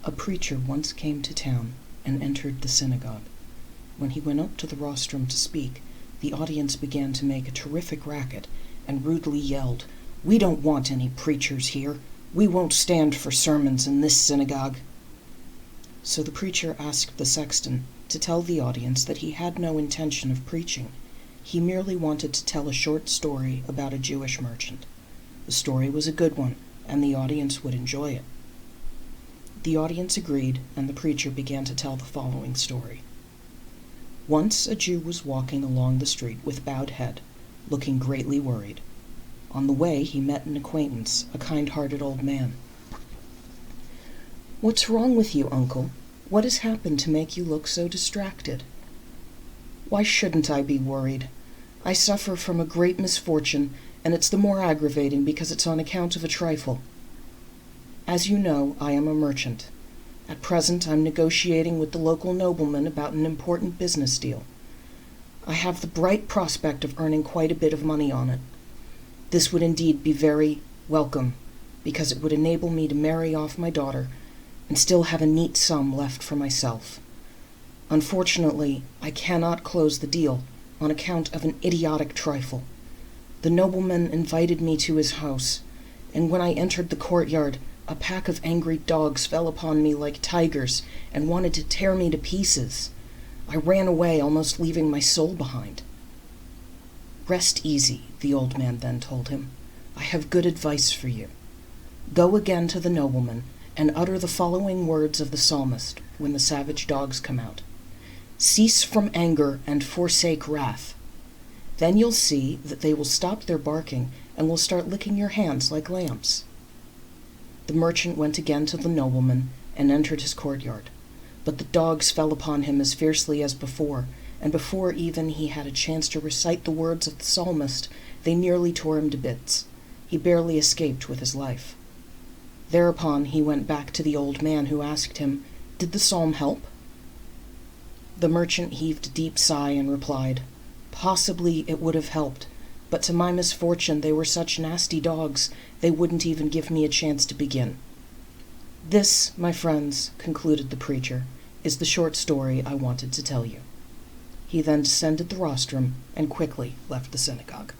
A preacher once came to town and entered the synagogue. When he went up to the rostrum to speak, the audience began to make a terrific racket and rudely yelled, "We don't want any preachers here. We won't stand for sermons in this synagogue." So the preacher asked the sexton to tell the audience that he had no intention of preaching. He merely wanted to tell a short story about a Jewish merchant. The story was a good one, and the audience would enjoy it. The audience agreed, and the preacher began to tell the following story. Once a Jew was walking along the street with bowed head, looking greatly worried. On the way he met an acquaintance, a kind-hearted old man. "What's wrong with you, uncle? What has happened to make you look so distracted?" "Why shouldn't I be worried? I suffer from a great misfortune, and it's the more aggravating because it's on account of a trifle. As you know, I am a merchant. At present, I'm negotiating with the local nobleman about an important business deal. I have the bright prospect of earning quite a bit of money on it. This would indeed be very welcome, because it would enable me to marry off my daughter and still have a neat sum left for myself. Unfortunately, I cannot close the deal on account of an idiotic trifle. The nobleman invited me to his house, and when I entered the courtyard, a pack of angry dogs fell upon me like tigers and wanted to tear me to pieces. I ran away, almost leaving my soul behind." "Rest easy," the old man then told him. "I have good advice for you. Go again to the nobleman and utter the following words of the psalmist when the savage dogs come out. 'Cease from anger and forsake wrath.' Then you'll see that they will stop their barking and will start licking your hands like lambs." The merchant went again to the nobleman and entered his courtyard, but the dogs fell upon him as fiercely as before, and before even he had a chance to recite the words of the psalmist, they nearly tore him to bits. He barely escaped with his life. Thereupon he went back to the old man, who asked him, "Did the psalm help?" The merchant heaved a deep sigh and replied, "Possibly it would have helped, but to my misfortune they were such nasty dogs, they wouldn't even give me a chance to begin." This, my friends, concluded the preacher, is the short story I wanted to tell you. He then descended the rostrum and quickly left the synagogue.